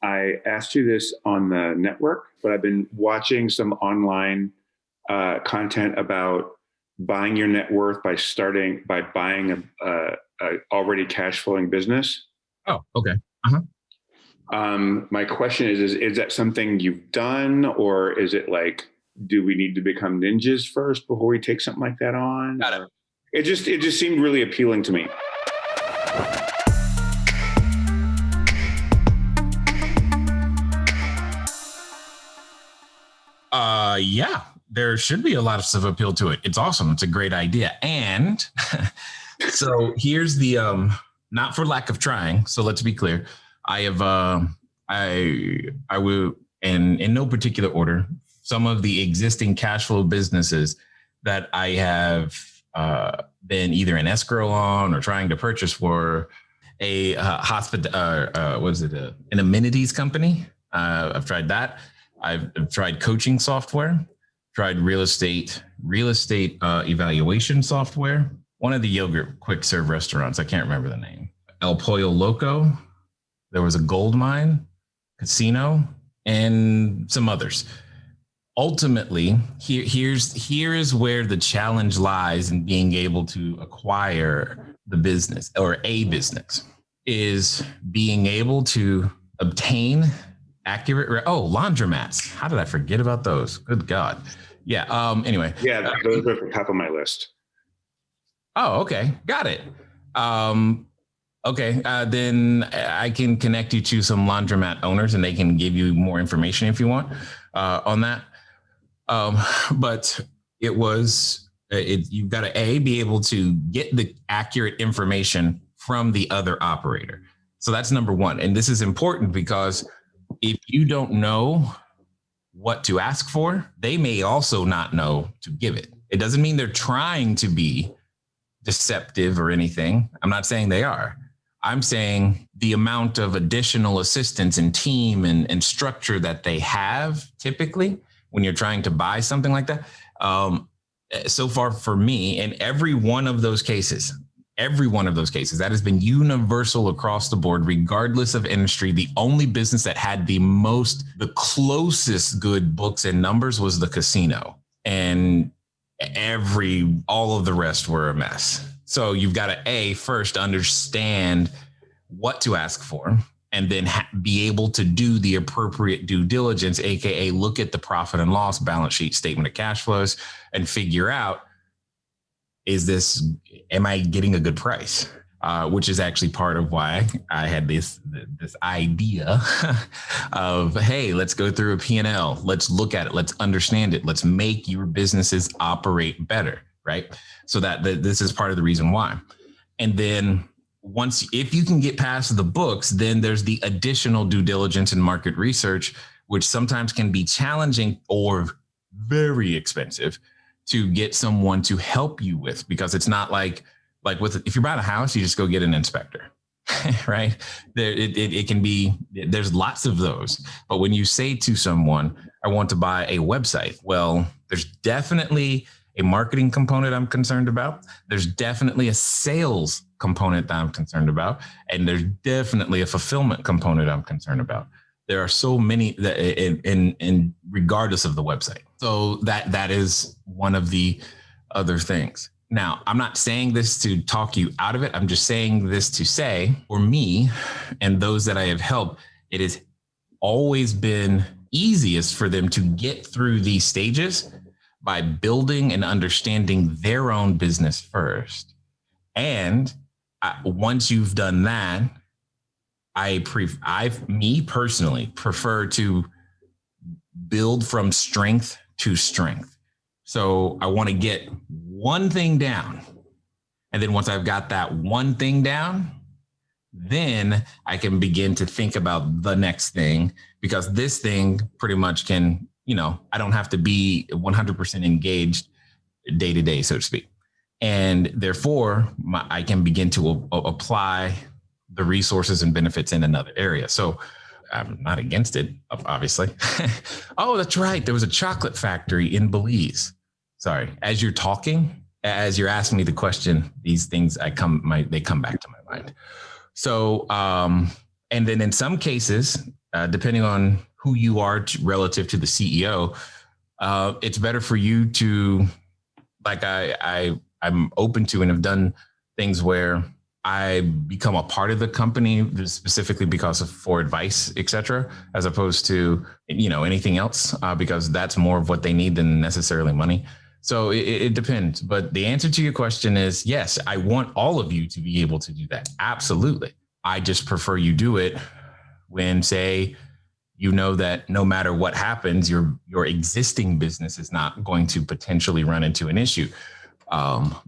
I asked you this on the network, but I've been watching some online content about buying your net worth by buying a already cash flowing business. Oh, okay. Uh-huh. My question is that something you've done, or is it like, do we need to become ninjas first before we take something like that on? Got it. It just seemed really appealing to me. Yeah, there should be a lot of stuff appeal to it. It's awesome. It's a great idea. And so here's the, not for lack of trying. So let's be clear. I have, I will, in no particular order, some of the existing cash flow businesses that I have been either in escrow on or trying to purchase for a an amenities company. I've tried that. I've tried coaching software, tried real estate evaluation software. One of the yogurt quick serve restaurants, I can't remember the name. El Pollo Loco. There was a gold mine, casino, and some others. Ultimately, here is where the challenge lies in being able to acquire the business or a business, is being able to obtain accurate. Oh, laundromats. How did I forget about those? Good God. Yeah. Anyway. Yeah, those are at the top of my list. Oh, okay. Got it. Okay. Then I can connect you to some laundromat owners and they can give you more information if you want on that. But you've got to be able to get the accurate information from the other operator. So that's number one. And this is important because if you don't know what to ask for, they may also not know to give it. It doesn't mean they're trying to be deceptive or anything. I'm not saying they are. I'm saying the amount of additional assistance and team and structure that they have typically when you're trying to buy something like that. So far for me, in every one of those cases, that has been universal across the board, regardless of industry. The only business that had the closest good books and numbers was the casino, and all of the rest were a mess. So you've got to first understand what to ask for, and then be able to do the appropriate due diligence, AKA look at the profit and loss, balance sheet, statement of cash flows, and figure out, am I getting a good price? Which is actually part of why I had this idea of, hey, let's go through a P&L. Let's look at it. Let's understand it. Let's make your businesses operate better, right? So that this is part of the reason why. And then if you can get past the books, then there's the additional due diligence and market research, which sometimes can be challenging or very expensive to get someone to help you with, because it's not like if you're buying a house, you just go get an inspector, right? It can be, there's lots of those. But when you say to someone, I want to buy a website, well, there's definitely a marketing component I'm concerned about. There's definitely a sales component that I'm concerned about. And there's definitely a fulfillment component I'm concerned about. There are so many that in regardless of the website. So that is one of the other things. Now, I'm not saying this to talk you out of it. I'm just saying this to say, for me and those that I have helped, it has always been easiest for them to get through these stages by building and understanding their own business first. And once you've done that, I personally prefer to build from strength to strength. So I want to get one thing down. And then once I've got that one thing down, then I can begin to think about the next thing, because this thing pretty much can, I don't have to be 100% engaged day to day, so to speak. And therefore I can begin to apply the resources and benefits in another area. So I'm not against it, obviously. Oh, that's right. There was a chocolate factory in Belize. Sorry. As you're asking me the question, these things they come back to my mind. So, and then in some cases, depending on who you are relative to the CEO, it's better for you to, like I'm open to and have done things where I become a part of the company specifically because of for advice, et cetera, as opposed to, anything else, because that's more of what they need than necessarily money. So it depends. But the answer to your question is yes, I want all of you to be able to do that. Absolutely. I just prefer you do it when, say, that no matter what happens, your existing business is not going to potentially run into an issue,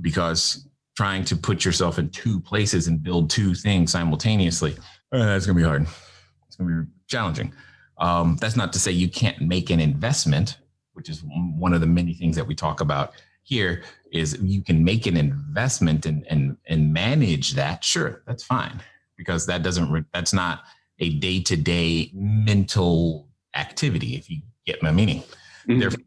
because trying to put yourself in two places and build two things simultaneously, that's going to be hard. It's going to be challenging. That's not to say you can't make an investment, which is one of the many things that we talk about here, is you can make an investment and manage that. Sure, that's fine, because that's not a day-to-day mental activity, if you get my meaning. Mm-hmm. Therefore,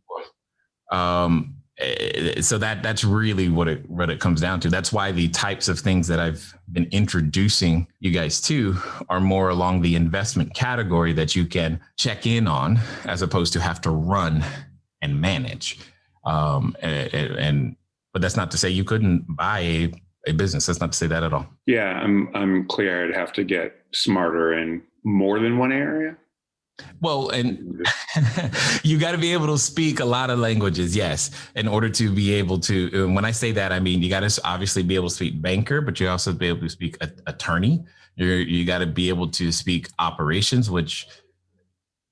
so that's really what it comes down to. That's why the types of things that I've been introducing you guys to are more along the investment category that you can check in on, as opposed to have to run and manage. But that's not to say you couldn't buy a business. That's not to say that at all. Yeah, I'm clear. I'd have to get smarter in more than one area. Well, and you got to be able to speak a lot of languages, yes, in order to be able to. When I say that, I mean you got to obviously be able to speak banker, but you also be able to speak attorney. You got to be able to speak operations, which,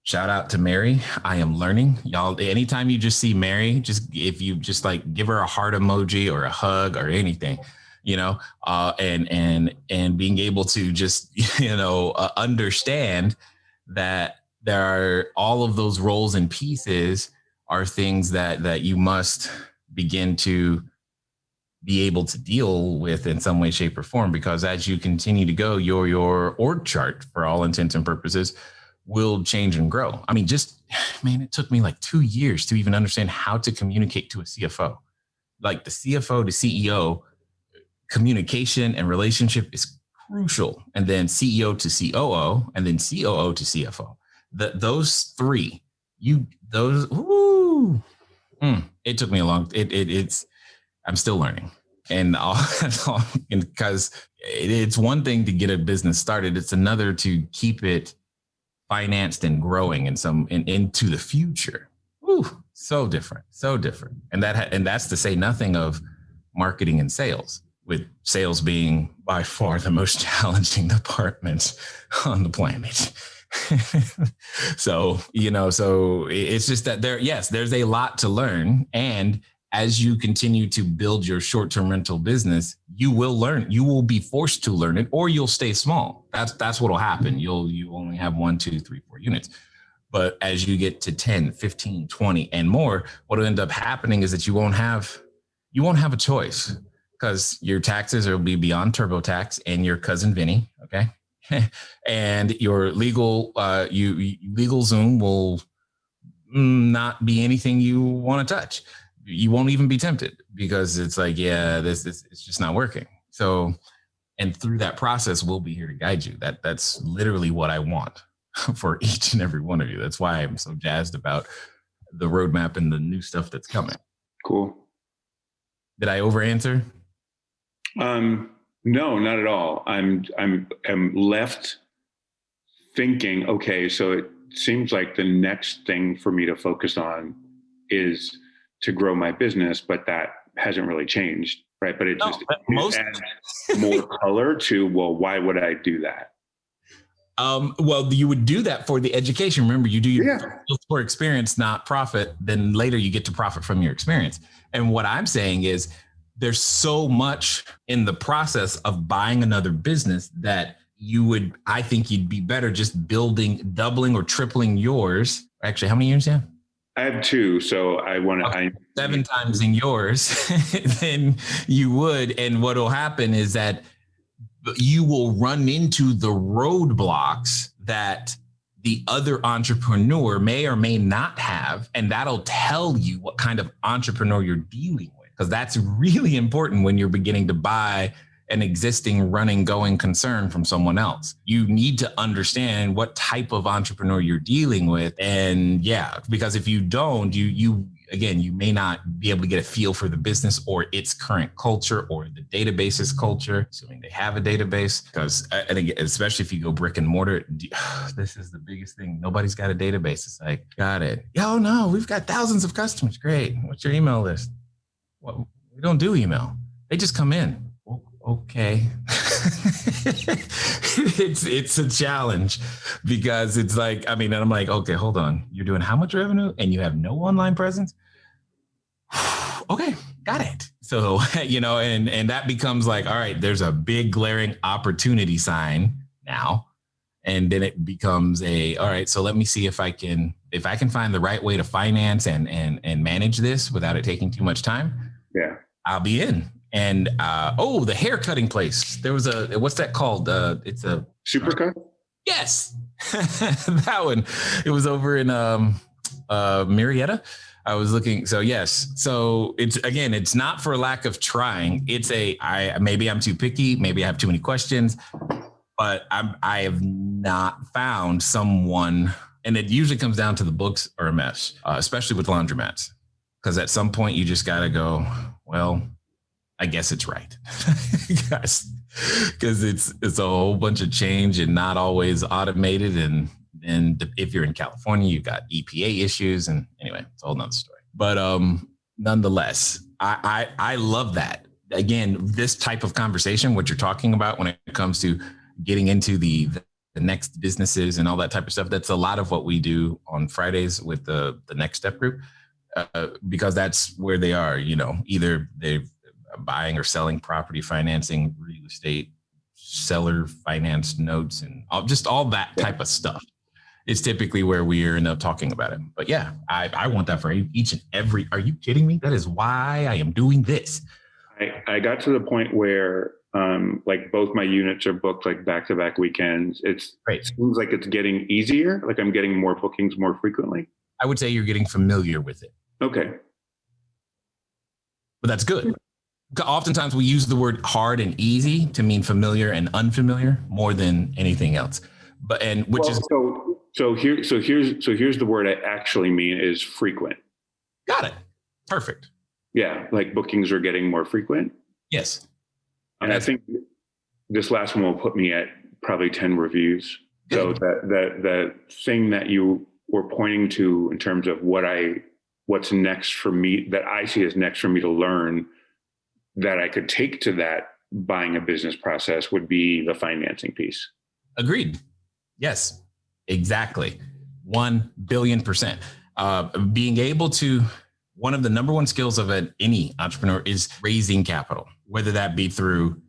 shout out to Mary. I am learning, y'all. Anytime you just see Mary, if you just like give her a heart emoji or a hug or anything, and being able to just understand that there are all of those roles and pieces are things that you must begin to be able to deal with in some way, shape, or form, because as you continue to go, your org chart, for all intents and purposes, will change and grow. I mean, it took me like 2 years to even understand how to communicate to a CFO. Like the CFO to CEO communication and relationship is crucial. And then CEO to COO, and then COO to CFO. Those three, it took me a long, I'm still learning. And because it's one thing to get a business started. It's another to keep it financed and growing into the future. Ooh, so different. And that's to say nothing of marketing and sales, with sales being by far the most challenging department on the planet. So it's just that there's a lot to learn. And as you continue to build your short-term rental business, you will learn. You will be forced to learn it, or you'll stay small. That's what will happen. You only have 1, 2, 3, 4 units. But as you get to 10, 15, 20 and more, what will end up happening is that you won't have a choice, because your taxes will be beyond TurboTax and your cousin Vinny. Okay. And your legal Zoom will not be anything you want to touch. You won't even be tempted, because it's like, this it's just not working. So, and through that process, we'll be here to guide you. That's literally what I want for each and every one of you. That's why I'm so jazzed about the roadmap and the new stuff that's coming. Cool. Did I over answer? No, not at all. I'm left thinking, okay, so it seems like the next thing for me to focus on is to grow my business, but that hasn't really changed, right? But it adds more color to, well, why would I do that? Well, you would do that for the education. Remember, you do your for experience, not profit. Then later you get to profit from your experience. And what I'm saying is, there's so much in the process of buying another business that I think you'd be better just doubling or tripling yours. Actually, how many years do you have? I have 2. So I want to 7 times in yours than you would. And what will happen is that you will run into the roadblocks that the other entrepreneur may or may not have. And that'll tell you what kind of entrepreneur you're dealing with. Because that's really important when you're beginning to buy an existing running, going concern from someone else. You need to understand what type of entrepreneur you're dealing with. And yeah, because if you don't, you again, you may not be able to get a feel for the business or its current culture or the database's culture, assuming they have a database. Because I think, especially if you go brick and mortar, this is the biggest thing. Nobody's got a database. It's like, got it. Oh no, we've got thousands of customers. Great. What's your email list? Well, we don't do email. They just come in. Okay. It's a challenge because it's like, I mean, and I'm like, okay, hold on. You're doing how much revenue and you have no online presence? Okay, got it. So, and that becomes like, all right, there's a big glaring opportunity sign now. And then it becomes all right, so let me see if I can find the right way to finance and manage this without it taking too much time. Yeah. I'll be in. And the hair cutting place. There was what's that called? It's a Supercut. Yes, that one. It was over in Marietta. I was looking. So yes. So it's not for lack of trying. It's maybe I'm too picky. Maybe I have too many questions. But I have not found someone, and it usually comes down to the books are a mess, especially with laundromats, because at some point you just got to go, well, I guess it's right. Because it's a whole bunch of change and not always automated. And if you're in California, you've got EPA issues. And anyway, it's a whole nother story. But nonetheless, I love that. Again, this type of conversation, what you're talking about when it comes to getting into the next businesses and all that type of stuff, that's a lot of what we do on Fridays with the Next Step group, because that's where they are, either they're buying or selling property, financing, real estate, seller finance notes, and all that type of stuff is typically where we end up talking about it. But yeah, I want that for each and every, are you kidding me? That is why I am doing this. I got to the point where like both my units are booked like back-to-back weekends. It seems like it's getting easier. Like I'm getting more bookings more frequently. I would say you're getting familiar with it. Okay. But that's good. Oftentimes we use the word hard and easy to mean familiar and unfamiliar more than anything else. Here's the word I actually mean is frequent. Got it. Perfect. Yeah, like bookings are getting more frequent. Yes. And I think this last one will put me at probably 10 reviews. Good. So that thing that you were pointing to in terms of what's next for me, that I see as next for me to learn, that I could take to that buying a business process would be the financing piece. Agreed. Yes, exactly. 1 billion%. Being able to, one of the number one skills of any entrepreneur is raising capital, whether that be through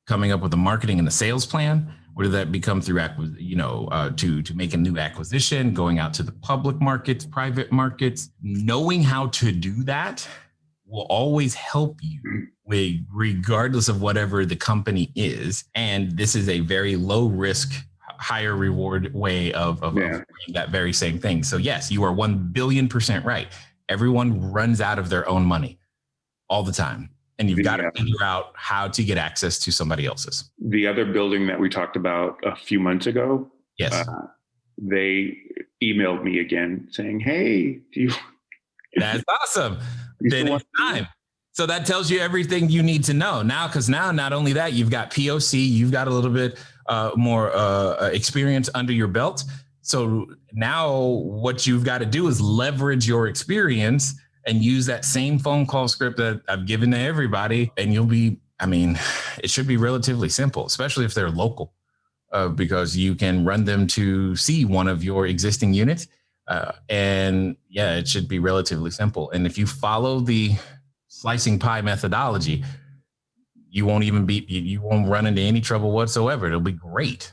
coming up with a marketing and a sales plan, whether that become through to make a new acquisition, going out to the public markets, private markets. Knowing how to do that will always help you regardless of whatever the company is. And this is a very low risk, higher reward way of that very same thing. So yes, you are 1 billion% right. Everyone runs out of their own money all the time. And you've got to figure out how to get access to somebody else's. The other building that we talked about a few months ago, yes, they emailed me again saying, "Hey, do you?" That's awesome. Then it's time. So that tells you everything you need to know now, because now not only that, you've got POC, you've got a little bit more experience under your belt. So now what you've got to do is leverage your experience and use that same phone call script that I've given to everybody. And it should be relatively simple, especially if they're local, because you can run them to see one of your existing units. It should be relatively simple. And if you follow the slicing pie methodology, you won't run into any trouble whatsoever. It'll be great.